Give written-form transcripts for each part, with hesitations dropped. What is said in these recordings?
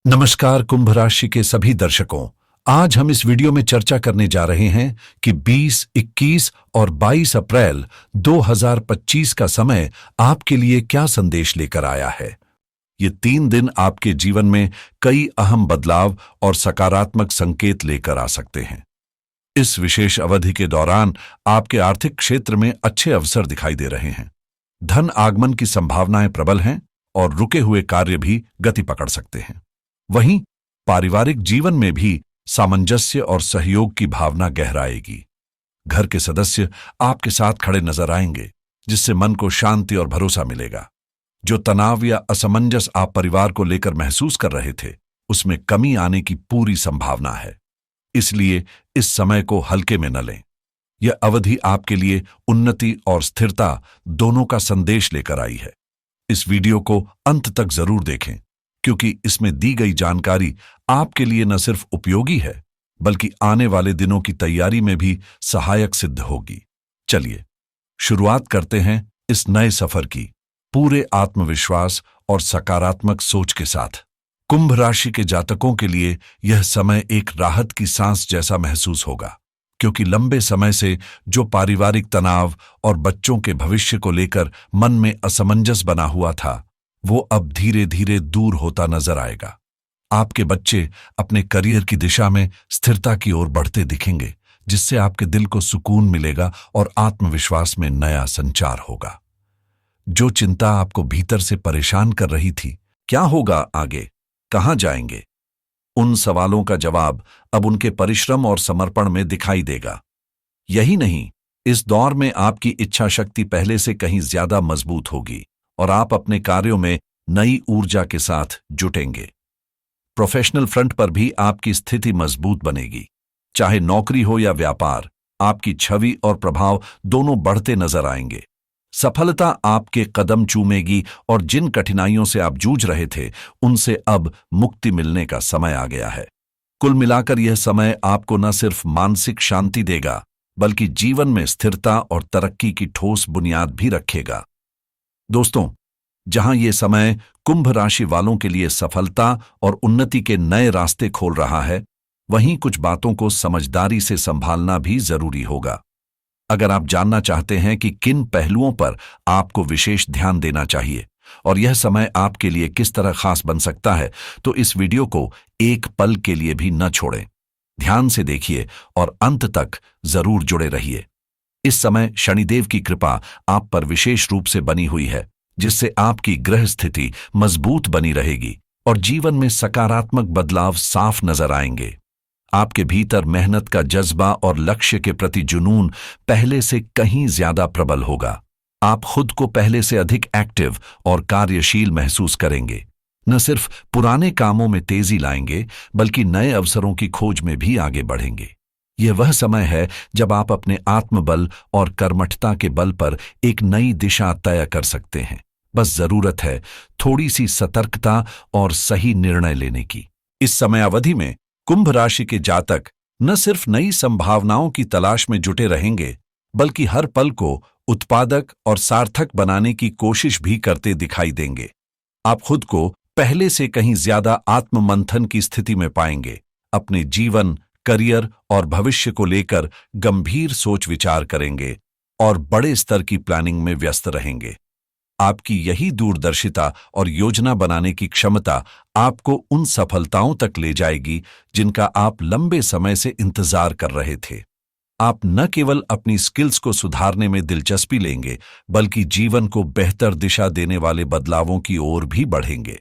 नमस्कार कुंभ राशि के सभी दर्शकों। आज हम इस वीडियो में चर्चा करने जा रहे हैं कि 20, 21 और 22 अप्रैल 2025 का समय आपके लिए क्या संदेश लेकर आया है। ये 3 दिन आपके जीवन में कई अहम बदलाव और सकारात्मक संकेत लेकर आ सकते हैं। इस विशेष अवधि के दौरान आपके आर्थिक क्षेत्र में अच्छे अवसर दिखाई दे रहे हैं। धन आगमन की संभावनाएं प्रबल हैं और रुके हुए कार्य भी गति पकड़ सकते हैं। वहीं पारिवारिक जीवन में भी सामंजस्य और सहयोग की भावना गहराएगी। घर के सदस्य आपके साथ खड़े नजर आएंगे, जिससे मन को शांति और भरोसा मिलेगा। जो तनाव या असमंजस आप परिवार को लेकर महसूस कर रहे थे, उसमें कमी आने की पूरी संभावना है। इसलिए इस समय को हल्के में न लें। यह अवधि आपके लिए उन्नति और स्थिरता दोनों का संदेश लेकर आई है। इस वीडियो को अंत तक जरूर देखें, क्योंकि इसमें दी गई जानकारी आपके लिए न सिर्फ उपयोगी है, बल्कि आने वाले दिनों की तैयारी में भी सहायक सिद्ध होगी। चलिए शुरुआत करते हैं इस नए सफर की, पूरे आत्मविश्वास और सकारात्मक सोच के साथ। कुंभ राशि के जातकों के लिए यह समय एक राहत की सांस जैसा महसूस होगा, क्योंकि लंबे समय से जो पारिवारिक तनाव और बच्चों के भविष्य को लेकर मन में असमंजस बना हुआ था, वो अब धीरे धीरे दूर होता नजर आएगा। आपके बच्चे अपने करियर की दिशा में स्थिरता की ओर बढ़ते दिखेंगे, जिससे आपके दिल को सुकून मिलेगा और आत्मविश्वास में नया संचार होगा। जो चिंता आपको भीतर से परेशान कर रही थी, क्या होगा आगे, कहां जाएंगे, उन सवालों का जवाब अब उनके परिश्रम और समर्पण में दिखाई देगा। यही नहीं, इस दौर में आपकी इच्छा शक्ति पहले से कहीं ज्यादा मजबूत होगी और आप अपने कार्यों में नई ऊर्जा के साथ जुटेंगे। प्रोफेशनल फ्रंट पर भी आपकी स्थिति मजबूत बनेगी। चाहे नौकरी हो या व्यापार, आपकी छवि और प्रभाव दोनों बढ़ते नजर आएंगे। सफलता आपके कदम चूमेगी और जिन कठिनाइयों से आप जूझ रहे थे, उनसे अब मुक्ति मिलने का समय आ गया है। कुल मिलाकर यह समय आपको न सिर्फ मानसिक शांति देगा, बल्कि जीवन में स्थिरता और तरक्की की ठोस बुनियाद भी रखेगा। दोस्तों, जहां ये समय कुंभ राशि वालों के लिए सफलता और उन्नति के नए रास्ते खोल रहा है, वहीं कुछ बातों को समझदारी से संभालना भी जरूरी होगा। अगर आप जानना चाहते हैं कि किन पहलुओं पर आपको विशेष ध्यान देना चाहिए और यह समय आपके लिए किस तरह खास बन सकता है, तो इस वीडियो को एक पल के लिए भी न छोड़ें। ध्यान से देखिए और अंत तक जरूर जुड़े रहिए। इस समय शनिदेव की कृपा आप पर विशेष रूप से बनी हुई है, जिससे आपकी ग्रह स्थिति मजबूत बनी रहेगी और जीवन में सकारात्मक बदलाव साफ नजर आएंगे। आपके भीतर मेहनत का जज्बा और लक्ष्य के प्रति जुनून पहले से कहीं ज्यादा प्रबल होगा। आप खुद को पहले से अधिक एक्टिव और कार्यशील महसूस करेंगे। न सिर्फ पुराने कामों में तेजी लाएंगे, बल्कि नए अवसरों की खोज में भी आगे बढ़ेंगे। यह वह समय है जब आप अपने आत्मबल और कर्मठता के बल पर एक नई दिशा तय कर सकते हैं। बस जरूरत है थोड़ी सी सतर्कता और सही निर्णय लेने की। इस समय अवधि में कुंभ राशि के जातक न सिर्फ नई संभावनाओं की तलाश में जुटे रहेंगे, बल्कि हर पल को उत्पादक और सार्थक बनाने की कोशिश भी करते दिखाई देंगे। आप खुद को पहले से कहीं ज्यादा आत्ममंथन की स्थिति में पाएंगे। अपने जीवन, करियर और भविष्य को लेकर गंभीर सोच विचार करेंगे और बड़े स्तर की प्लानिंग में व्यस्त रहेंगे। आपकी यही दूरदर्शिता और योजना बनाने की क्षमता आपको उन सफलताओं तक ले जाएगी जिनका आप लंबे समय से इंतजार कर रहे थे। आप न केवल अपनी स्किल्स को सुधारने में दिलचस्पी लेंगे, बल्कि जीवन को बेहतर दिशा देने वाले बदलावों की ओर भी बढ़ेंगे।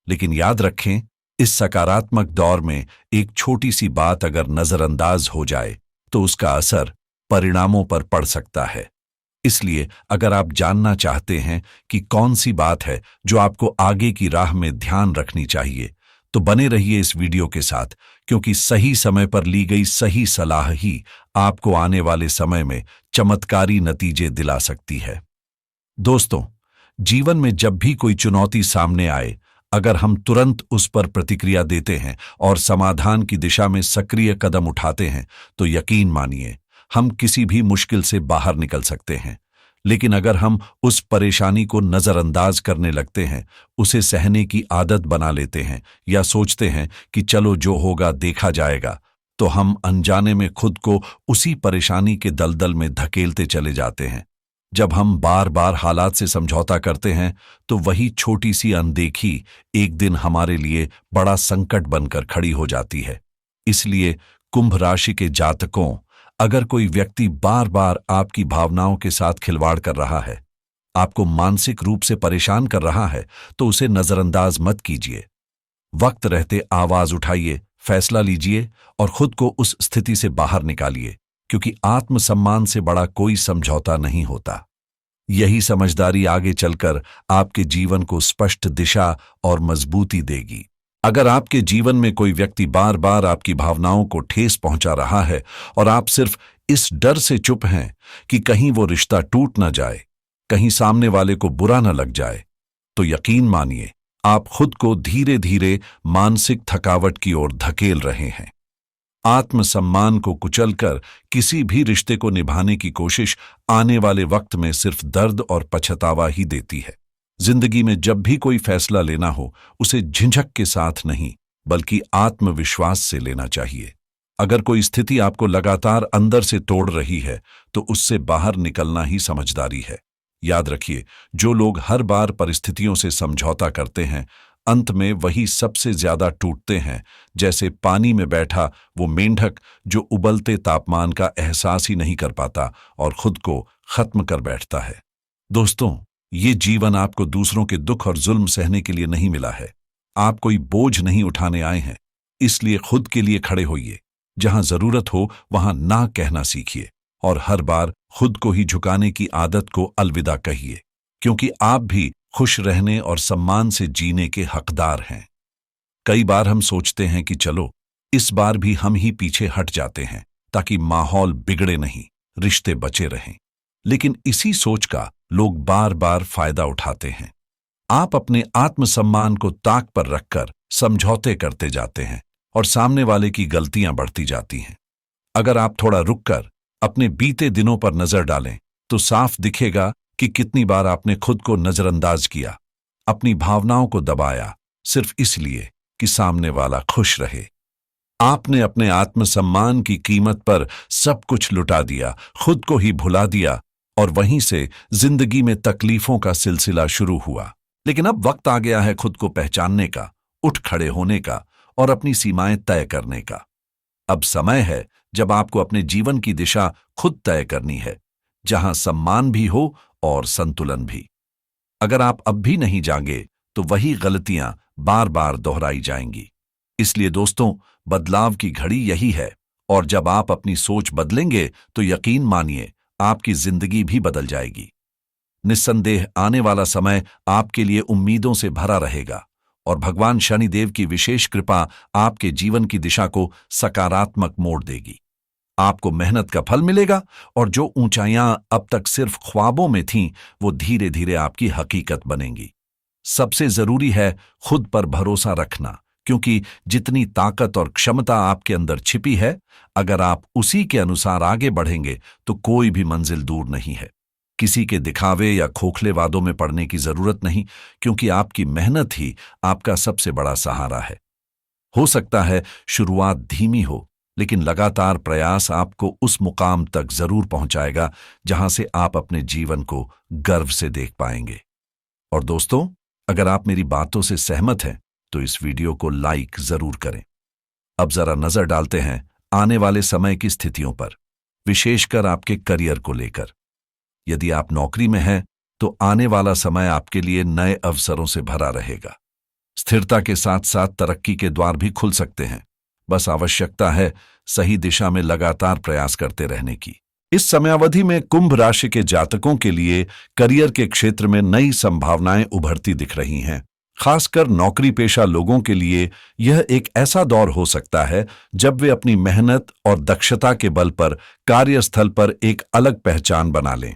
लेकिन याद रखें, इस सकारात्मक दौर में एक छोटी सी बात अगर नजरअंदाज हो जाए, तो उसका असर परिणामों पर पड़ सकता है। इसलिए अगर आप जानना चाहते हैं कि कौन सी बात है जो आपको आगे की राह में ध्यान रखनी चाहिए, तो बने रहिए इस वीडियो के साथ, क्योंकि सही समय पर ली गई सही सलाह ही आपको आने वाले समय में चमत्कारी नतीजे दिला सकती है। दोस्तों, जीवन में जब भी कोई चुनौती सामने आए, अगर हम तुरंत उस पर प्रतिक्रिया देते हैं और समाधान की दिशा में सक्रिय कदम उठाते हैं, तो यकीन मानिए हम किसी भी मुश्किल से बाहर निकल सकते हैं। लेकिन अगर हम उस परेशानी को नजरअंदाज करने लगते हैं, उसे सहने की आदत बना लेते हैं या सोचते हैं कि चलो जो होगा देखा जाएगा, तो हम अनजाने में खुद को उसी परेशानी के दलदल में धकेलते चले जाते हैं। जब हम बार बार हालात से समझौता करते हैं, तो वही छोटी सी अनदेखी एक दिन हमारे लिए बड़ा संकट बनकर खड़ी हो जाती है। इसलिए कुंभ राशि के जातकों, अगर कोई व्यक्ति बार बार आपकी भावनाओं के साथ खिलवाड़ कर रहा है, आपको मानसिक रूप से परेशान कर रहा है, तो उसे नजरअंदाज मत कीजिए। वक्त रहते आवाज उठाइए, फैसला लीजिए और खुद को उस स्थिति से बाहर निकालिए, क्योंकि आत्मसम्मान से बड़ा कोई समझौता नहीं होता। यही समझदारी आगे चलकर आपके जीवन को स्पष्ट दिशा और मजबूती देगी। अगर आपके जीवन में कोई व्यक्ति बार बार आपकी भावनाओं को ठेस पहुंचा रहा है और आप सिर्फ इस डर से चुप हैं कि कहीं वो रिश्ता टूट न जाए, कहीं सामने वाले को बुरा न लग जाए, तो यकीन मानिए आप खुद को धीरे धीरे मानसिक थकावट की ओर धकेल रहे हैं। आत्मसम्मान को कुचलकर किसी भी रिश्ते को निभाने की कोशिश आने वाले वक्त में सिर्फ दर्द और पछतावा ही देती है। जिंदगी में जब भी कोई फैसला लेना हो, उसे झिझक के साथ नहीं, बल्कि आत्मविश्वास से लेना चाहिए। अगर कोई स्थिति आपको लगातार अंदर से तोड़ रही है, तो उससे बाहर निकलना ही समझदारी है। याद रखिए, जो लोग हर बार परिस्थितियों से समझौता करते हैं, अंत में वही सबसे ज्यादा टूटते हैं। जैसे पानी में बैठा वो मेंढक जो उबलते तापमान का एहसास ही नहीं कर पाता और खुद को खत्म कर बैठता है। दोस्तों, ये जीवन आपको दूसरों के दुख और जुल्म सहने के लिए नहीं मिला है। आप कोई बोझ नहीं उठाने आए हैं। इसलिए खुद के लिए खड़े होइए। जहां जरूरत हो वहां ना कहना सीखिए और हर बार खुद को ही झुकाने की आदत को अलविदा कहिए, क्योंकि आप भी खुश रहने और सम्मान से जीने के हकदार हैं। कई बार हम सोचते हैं कि चलो इस बार भी हम ही पीछे हट जाते हैं ताकि माहौल बिगड़े नहीं, रिश्ते बचे रहें। लेकिन इसी सोच का लोग बार बार फायदा उठाते हैं। आप अपने आत्मसम्मान को ताक पर रखकर समझौते करते जाते हैं और सामने वाले की गलतियां बढ़ती जाती हैं। अगर आप थोड़ा रुककर अपने बीते दिनों पर नजर डालें, तो साफ दिखेगा कि कितनी बार आपने खुद को नजरअंदाज किया, अपनी भावनाओं को दबाया, सिर्फ इसलिए कि सामने वाला खुश रहे। आपने अपने आत्मसम्मान की कीमत पर सब कुछ लुटा दिया, खुद को ही भुला दिया और वहीं से जिंदगी में तकलीफों का सिलसिला शुरू हुआ। लेकिन अब वक्त आ गया है खुद को पहचानने का, उठ खड़े होने का और अपनी सीमाएं तय करने का। अब समय है जब आपको अपने जीवन की दिशा खुद तय करनी है, जहां सम्मान भी हो और संतुलन भी। अगर आप अब भी नहीं जागे, तो वही गलतियां बार बार दोहराई जाएंगी। इसलिए दोस्तों, बदलाव की घड़ी यही है और जब आप अपनी सोच बदलेंगे, तो यकीन मानिए आपकी जिंदगी भी बदल जाएगी। निस्संदेह आने वाला समय आपके लिए उम्मीदों से भरा रहेगा और भगवान शनिदेव की विशेष कृपा आपके जीवन की दिशा को सकारात्मक मोड़ देगी। आपको मेहनत का फल मिलेगा और जो ऊंचाइयां अब तक सिर्फ ख्वाबों में थीं, वो धीरे धीरे आपकी हकीकत बनेंगी। सबसे जरूरी है खुद पर भरोसा रखना, क्योंकि जितनी ताकत और क्षमता आपके अंदर छिपी है, अगर आप उसी के अनुसार आगे बढ़ेंगे, तो कोई भी मंजिल दूर नहीं है। किसी के दिखावे या खोखले वादों में पड़ने की जरूरत नहीं, क्योंकि आपकी मेहनत ही आपका सबसे बड़ा सहारा है। हो सकता है शुरुआत धीमी हो, लेकिन लगातार प्रयास आपको उस मुकाम तक जरूर पहुंचाएगा जहां से आप अपने जीवन को गर्व से देख पाएंगे। और दोस्तों, अगर आप मेरी बातों से सहमत हैं, तो इस वीडियो को लाइक जरूर करें। अब जरा नजर डालते हैं आने वाले समय की स्थितियों पर, विशेषकर आपके करियर को लेकर। यदि आप नौकरी में हैं, तो आने वाला समय आपके लिए नए अवसरों से भरा रहेगा। स्थिरता के साथ साथ तरक्की के द्वार भी खुल सकते हैं। बस आवश्यकता है सही दिशा में लगातार प्रयास करते रहने की। इस समयावधि में कुंभ राशि के जातकों के लिए करियर के क्षेत्र में नई संभावनाएं उभरती दिख रही हैं। खासकर नौकरी पेशा लोगों के लिए यह एक ऐसा दौर हो सकता है जब वे अपनी मेहनत और दक्षता के बल पर कार्यस्थल पर एक अलग पहचान बना लें।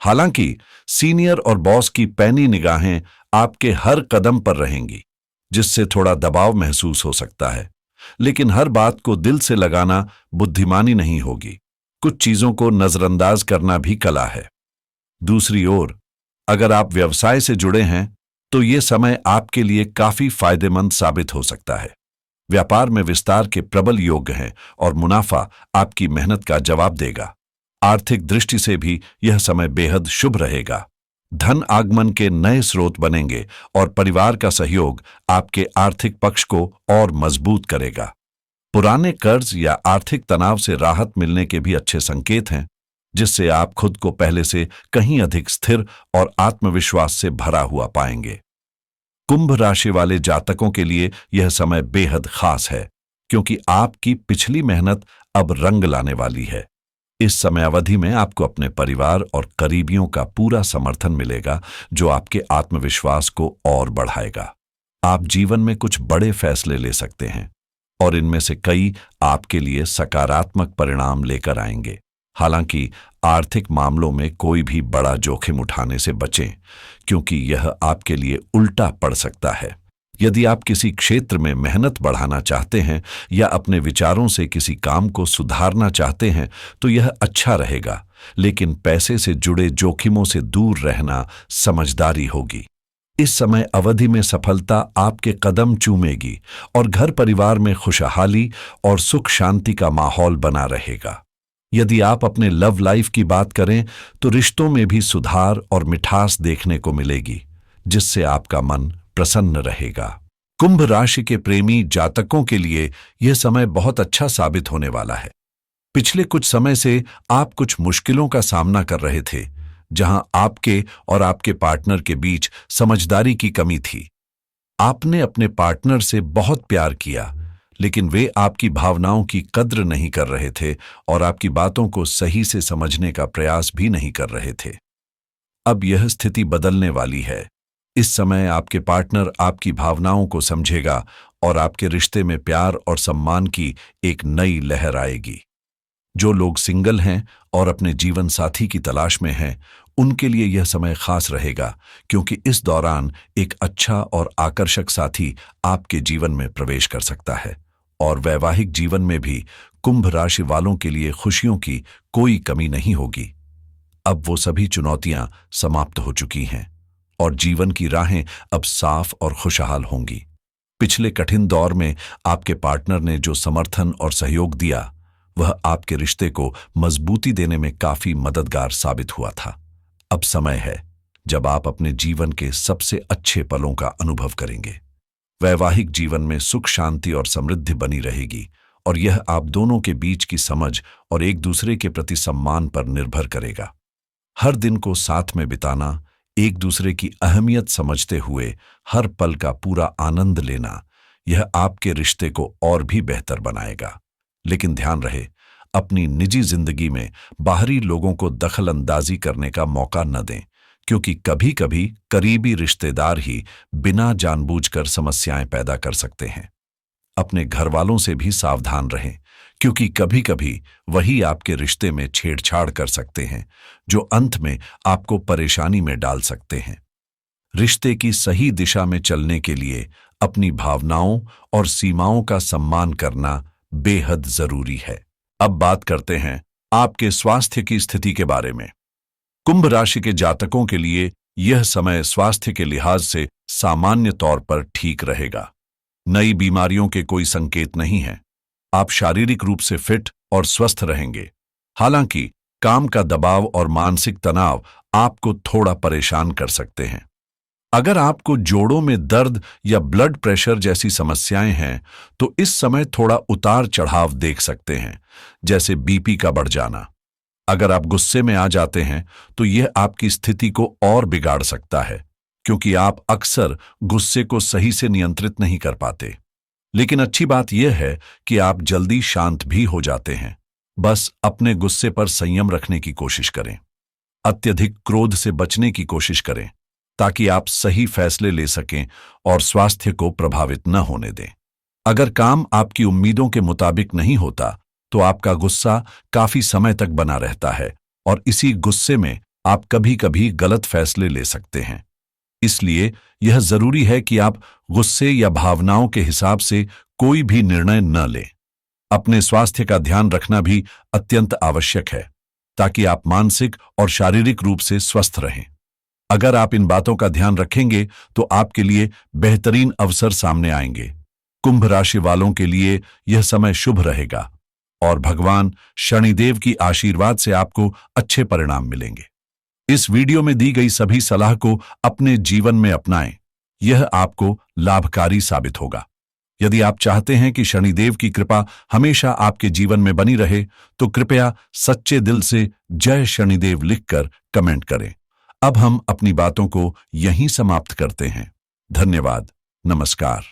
हालांकि सीनियर और बॉस की पैनी निगाहें आपके हर कदम पर रहेंगी, जिससे थोड़ा दबाव महसूस हो सकता है। लेकिन हर बात को दिल से लगाना बुद्धिमानी नहीं होगी। कुछ चीजों को नजरअंदाज करना भी कला है। दूसरी ओर, अगर आप व्यवसाय से जुड़े हैं तो ये समय आपके लिए काफी फायदेमंद साबित हो सकता है। व्यापार में विस्तार के प्रबल योग हैं और मुनाफा आपकी मेहनत का जवाब देगा। आर्थिक दृष्टि से भी यह समय बेहद शुभ रहेगा। धन आगमन के नए स्रोत बनेंगे और परिवार का सहयोग आपके आर्थिक पक्ष को और मजबूत करेगा। पुराने कर्ज या आर्थिक तनाव से राहत मिलने के भी अच्छे संकेत हैं, जिससे आप खुद को पहले से कहीं अधिक स्थिर और आत्मविश्वास से भरा हुआ पाएंगे। कुंभ राशि वाले जातकों के लिए यह समय बेहद खास है, क्योंकि आपकी पिछली मेहनत अब रंग लाने वाली है। इस समय अवधि में आपको अपने परिवार और करीबियों का पूरा समर्थन मिलेगा, जो आपके आत्मविश्वास को और बढ़ाएगा। आप जीवन में कुछ बड़े फैसले ले सकते हैं और इनमें से कई आपके लिए सकारात्मक परिणाम लेकर आएंगे। हालांकि आर्थिक मामलों में कोई भी बड़ा जोखिम उठाने से बचें, क्योंकि यह आपके लिए उल्टा पड़ सकता है। यदि आप किसी क्षेत्र में मेहनत बढ़ाना चाहते हैं या अपने विचारों से किसी काम को सुधारना चाहते हैं तो यह अच्छा रहेगा, लेकिन पैसे से जुड़े जोखिमों से दूर रहना समझदारी होगी। इस समय अवधि में सफलता आपके कदम चूमेगी और घर परिवार में खुशहाली और सुख शांति का माहौल बना रहेगा। यदि आप अपने लव लाइफ की बात करें तो रिश्तों में भी सुधार और मिठास देखने को मिलेगी, जिससे आपका मन प्रसन्न रहेगा। कुंभ राशि के प्रेमी जातकों के लिए यह समय बहुत अच्छा साबित होने वाला है। पिछले कुछ समय से आप कुछ मुश्किलों का सामना कर रहे थे, जहां आपके और आपके पार्टनर के बीच समझदारी की कमी थी। आपने अपने पार्टनर से बहुत प्यार किया, लेकिन वे आपकी भावनाओं की कद्र नहीं कर रहे थे और आपकी बातों को सही से समझने का प्रयास भी नहीं कर रहे थे। अब यह स्थिति बदलने वाली है। इस समय आपके पार्टनर आपकी भावनाओं को समझेगा और आपके रिश्ते में प्यार और सम्मान की एक नई लहर आएगी। जो लोग सिंगल हैं और अपने जीवन साथी की तलाश में हैं, उनके लिए यह समय खास रहेगा, क्योंकि इस दौरान एक अच्छा और आकर्षक साथी आपके जीवन में प्रवेश कर सकता है। और वैवाहिक जीवन में भी कुंभ राशि वालों के लिए खुशियों की कोई कमी नहीं होगी। अब वो सभी चुनौतियां समाप्त हो चुकी हैं और जीवन की राहें अब साफ और खुशहाल होंगी। पिछले कठिन दौर में आपके पार्टनर ने जो समर्थन और सहयोग दिया, वह आपके रिश्ते को मजबूती देने में काफी मददगार साबित हुआ था। अब समय है जब आप अपने जीवन के सबसे अच्छे पलों का अनुभव करेंगे। वैवाहिक जीवन में सुख शांति और समृद्धि बनी रहेगी और यह आप दोनों के बीच की समझ और एक दूसरे के प्रति सम्मान पर निर्भर करेगा। हर दिन को साथ में बिताना, एक दूसरे की अहमियत समझते हुए हर पल का पूरा आनंद लेना, यह आपके रिश्ते को और भी बेहतर बनाएगा। लेकिन ध्यान रहे, अपनी निजी जिंदगी में बाहरी लोगों को दखल अंदाजी करने का मौका न दें, क्योंकि कभी कभी करीबी रिश्तेदार ही बिना जानबूझकर समस्याएं पैदा कर सकते हैं। अपने घर वालों से भी सावधान रहें, क्योंकि कभी कभी वही आपके रिश्ते में छेड़छाड़ कर सकते हैं, जो अंत में आपको परेशानी में डाल सकते हैं। रिश्ते की सही दिशा में चलने के लिए अपनी भावनाओं और सीमाओं का सम्मान करना बेहद जरूरी है। अब बात करते हैं आपके स्वास्थ्य की स्थिति के बारे में। कुंभ राशि के जातकों के लिए यह समय स्वास्थ्य के लिहाज से सामान्य तौर पर ठीक रहेगा। नई बीमारियों के कोई संकेत नहीं है। आप शारीरिक रूप से फिट और स्वस्थ रहेंगे। हालांकि काम का दबाव और मानसिक तनाव आपको थोड़ा परेशान कर सकते हैं। अगर आपको जोड़ों में दर्द या ब्लड प्रेशर जैसी समस्याएं हैं, तो इस समय थोड़ा उतार चढ़ाव देख सकते हैं, जैसे बीपी का बढ़ जाना। अगर आप गुस्से में आ जाते हैं तो यह आपकी स्थिति को और बिगाड़ सकता है, क्योंकि आप अक्सर गुस्से को सही से नियंत्रित नहीं कर पाते। लेकिन अच्छी बात यह है कि आप जल्दी शांत भी हो जाते हैं। बस अपने गुस्से पर संयम रखने की कोशिश करें। अत्यधिक क्रोध से बचने की कोशिश करें, ताकि आप सही फैसले ले सकें और स्वास्थ्य को प्रभावित न होने दें। अगर काम आपकी उम्मीदों के मुताबिक नहीं होता, तो आपका गुस्सा काफी समय तक बना रहता है और इसी गुस्से में आप कभी कभी गलत फैसले ले सकते हैं। इसलिए यह जरूरी है कि आप गुस्से या भावनाओं के हिसाब से कोई भी निर्णय न लें। अपने स्वास्थ्य का ध्यान रखना भी अत्यंत आवश्यक है। ताकि आप मानसिक और शारीरिक रूप से स्वस्थ रहें। अगर आप इन बातों का ध्यान रखेंगे तो आपके लिए बेहतरीन अवसर सामने आएंगे। कुंभ राशि वालों के लिए यह समय शुभ रहेगा और भगवान शनिदेव की आशीर्वाद से आपको अच्छे परिणाम मिलेंगे। इस वीडियो में दी गई सभी सलाह को अपने जीवन में अपनाएं, यह आपको लाभकारी साबित होगा। यदि आप चाहते हैं कि शनिदेव की कृपा हमेशा आपके जीवन में बनी रहे, तो कृपया सच्चे दिल से जय शनिदेव लिखकर कमेंट करें। अब हम अपनी बातों को यहीं समाप्त करते हैं। धन्यवाद। नमस्कार।